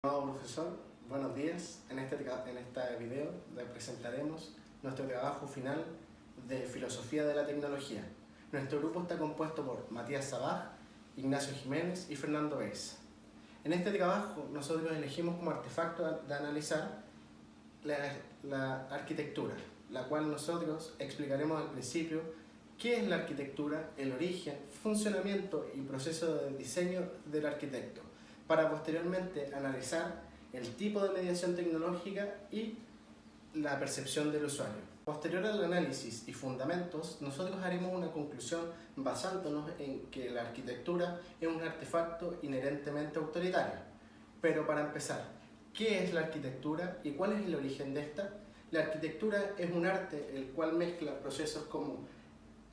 Estimado profesor, buenos días. En este video le presentaremos nuestro trabajo final de Filosofía de la Tecnología. Nuestro grupo está compuesto por Matías Sabaj, Ignacio Jiménez y Fernando Beis. En este trabajo nosotros elegimos como artefacto de analizar la arquitectura, la cual nosotros explicaremos al principio qué es la arquitectura, el origen, funcionamiento y proceso de diseño del arquitecto, para posteriormente analizar el tipo de mediación tecnológica y la percepción del usuario. Posterior al análisis y fundamentos, nosotros haremos una conclusión basándonos en que la arquitectura es un artefacto inherentemente autoritario. Pero para empezar, ¿qué es la arquitectura y cuál es el origen de esta? La arquitectura es un arte el cual mezcla procesos como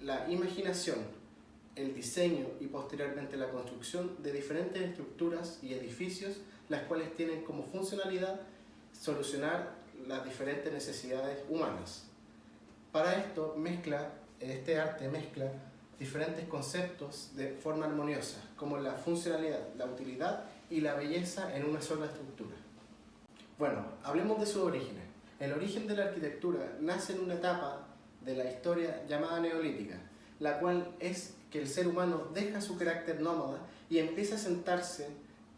la imaginación, el diseño y posteriormente la construcción de diferentes estructuras y edificios, las cuales tienen como funcionalidad solucionar las diferentes necesidades humanas. Para esto este arte mezcla diferentes conceptos de forma armoniosa, como la funcionalidad, la utilidad y la belleza en una sola estructura. Bueno, hablemos de sus orígenes. El origen de la arquitectura nace en una etapa de la historia llamada neolítica, la cual es que el ser humano deja su carácter nómada y empieza a sentarse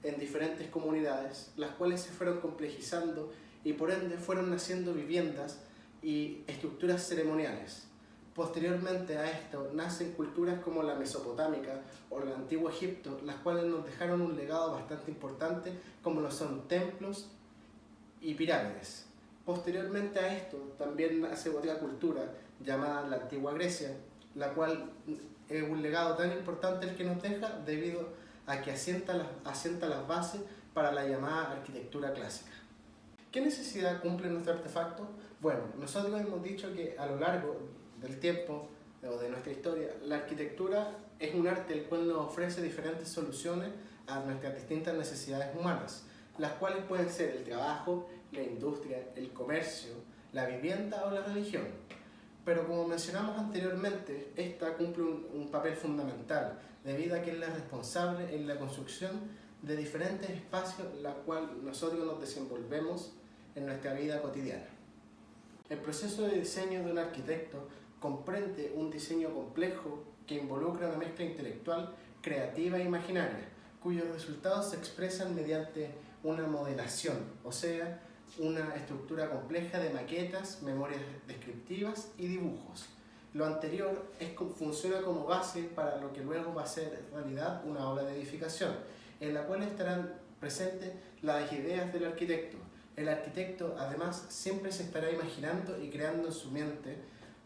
en diferentes comunidades, las cuales se fueron complejizando y por ende fueron naciendo viviendas y estructuras ceremoniales. Posteriormente a esto nacen culturas como la mesopotámica o el antiguo Egipto, las cuales nos dejaron un legado bastante importante, como lo son templos y pirámides. Posteriormente a esto también nace otra cultura llamada la antigua Grecia, la cual es un legado tan importante el que nos deja debido a que asienta las bases para la llamada arquitectura clásica. ¿Qué necesidad cumple nuestro artefacto? Bueno, nosotros hemos dicho que a lo largo del tiempo o de nuestra historia, la arquitectura es un arte el cual nos ofrece diferentes soluciones a nuestras distintas necesidades humanas, las cuales pueden ser el trabajo, la industria, el comercio, la vivienda o la religión. Pero como mencionamos anteriormente, esta cumple un papel fundamental, debido a que es la responsable en la construcción de diferentes espacios en los cuales nosotros nos desenvolvemos en nuestra vida cotidiana. El proceso de diseño de un arquitecto comprende un diseño complejo que involucra una mezcla intelectual, creativa e imaginaria, cuyos resultados se expresan mediante una modelación, o sea, una estructura compleja de maquetas, memorias descriptivas y dibujos. Lo anterior funciona como base para lo que luego va a ser realidad una obra de edificación, en la cual estarán presentes las ideas del arquitecto. El arquitecto además siempre se estará imaginando y creando en su mente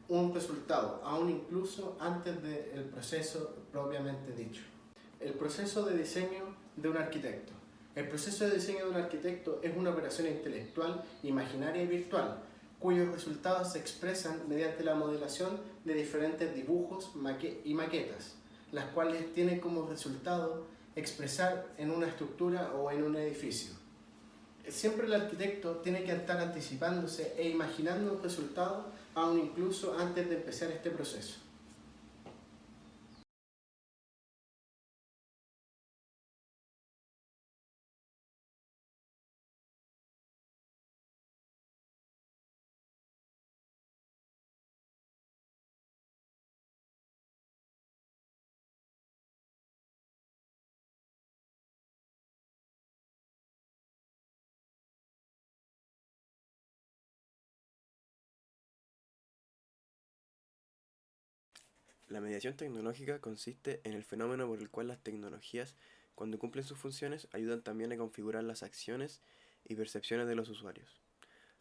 un resultado, aún incluso antes del proceso propiamente dicho. El proceso de diseño de un arquitecto. El proceso de diseño de un arquitecto es una operación intelectual, imaginaria y virtual, cuyos resultados se expresan mediante la modelación de diferentes dibujos y maquetas, las cuales tienen como resultado expresar en una estructura o en un edificio. Siempre el arquitecto tiene que estar anticipándose e imaginando un resultado, aún incluso antes de empezar este proceso. La mediación tecnológica consiste en el fenómeno por el cual las tecnologías, cuando cumplen sus funciones, ayudan también a configurar las acciones y percepciones de los usuarios.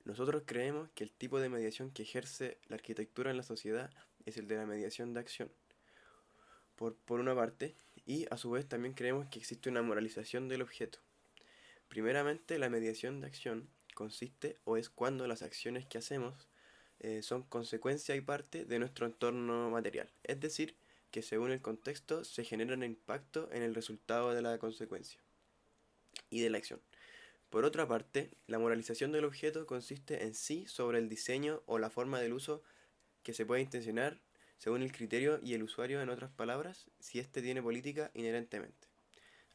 Nosotros creemos que el tipo de mediación que ejerce la arquitectura en la sociedad es el de la mediación de acción, por una parte, y a su vez también creemos que existe una moralización del objeto. Primeramente, la mediación de acción consiste o es cuando las acciones que hacemos son consecuencia y parte de nuestro entorno material, es decir, que según el contexto se genera un impacto en el resultado de la consecuencia y de la acción. Por otra parte, la moralización del objeto consiste en sí sobre el diseño o la forma del uso que se puede intencionar según el criterio y el usuario, en otras palabras, si éste tiene política inherentemente.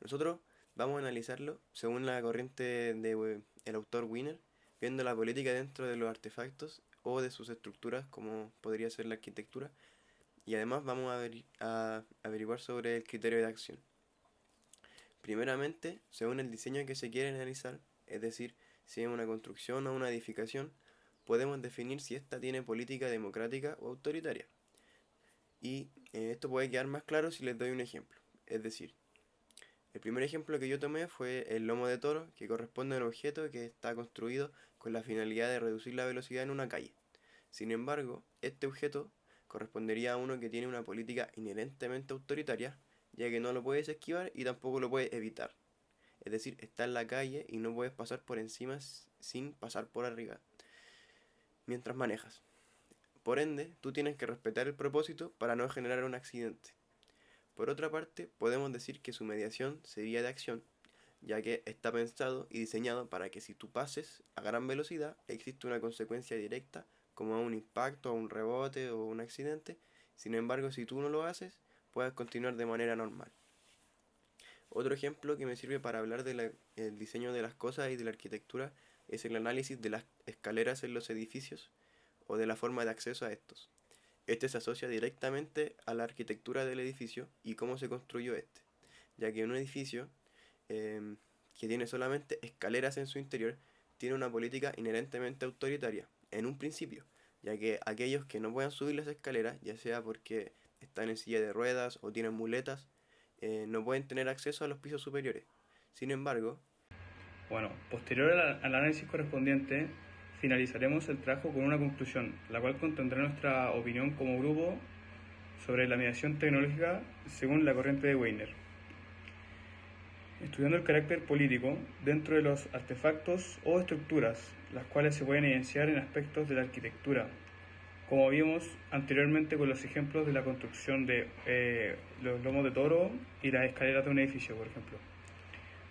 Nosotros Vamos a analizarlo según la corriente de el autor Wiener, viendo la política dentro de los artefactos o de sus estructuras, como podría ser la arquitectura, y además vamos a averiguar sobre el criterio de acción. Primeramente, según el diseño que se quiere analizar, es decir, si es una construcción o una edificación, podemos definir si ésta tiene política democrática o autoritaria. Y esto puede quedar más claro si les doy un ejemplo. Es decir, el primer ejemplo que yo tomé fue el lomo de toro, que corresponde a un objeto que está construido con la finalidad de reducir la velocidad en una calle. Sin embargo, este objeto correspondería a uno que tiene una política inherentemente autoritaria, ya que no lo puedes esquivar y tampoco lo puedes evitar. Es decir, está en la calle y no puedes pasar por encima sin pasar por arriba mientras manejas. Por ende, tú tienes que respetar el propósito para no generar un accidente. Por otra parte, podemos decir que su mediación sería de acción, ya que está pensado y diseñado para que si tú pases a gran velocidad existe una consecuencia directa como un impacto, un rebote o un accidente. Sin embargo, si tú no lo haces, puedes continuar de manera normal. Otro ejemplo que me sirve para hablar del diseño de las cosas y de la arquitectura es el análisis de las escaleras en los edificios o de la forma de acceso a estos. Este se asocia directamente a la arquitectura del edificio y cómo se construyó este, ya que un edificio que tiene solamente escaleras en su interior tiene una política inherentemente autoritaria, en un principio, ya que aquellos que no puedan subir las escaleras, ya sea porque están en silla de ruedas o tienen muletas, no pueden tener acceso a los pisos superiores. Sin embargo, Bueno, posterior al análisis correspondiente, finalizaremos el trabajo con una conclusión, la cual contendrá nuestra opinión como grupo sobre la mediación tecnológica según la corriente de Wiener. Estudiando el carácter político dentro de los artefactos o estructuras, las cuales se pueden evidenciar en aspectos de la arquitectura, como vimos anteriormente con los ejemplos de la construcción de los lomos de toro y las escaleras de un edificio, por ejemplo.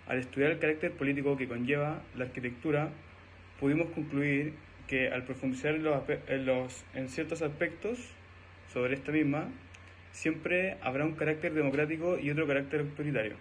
Al estudiar el carácter político que conlleva la arquitectura, pudimos concluir que al profundizar en ciertos aspectos sobre esta misma, siempre habrá un carácter democrático y otro carácter autoritario.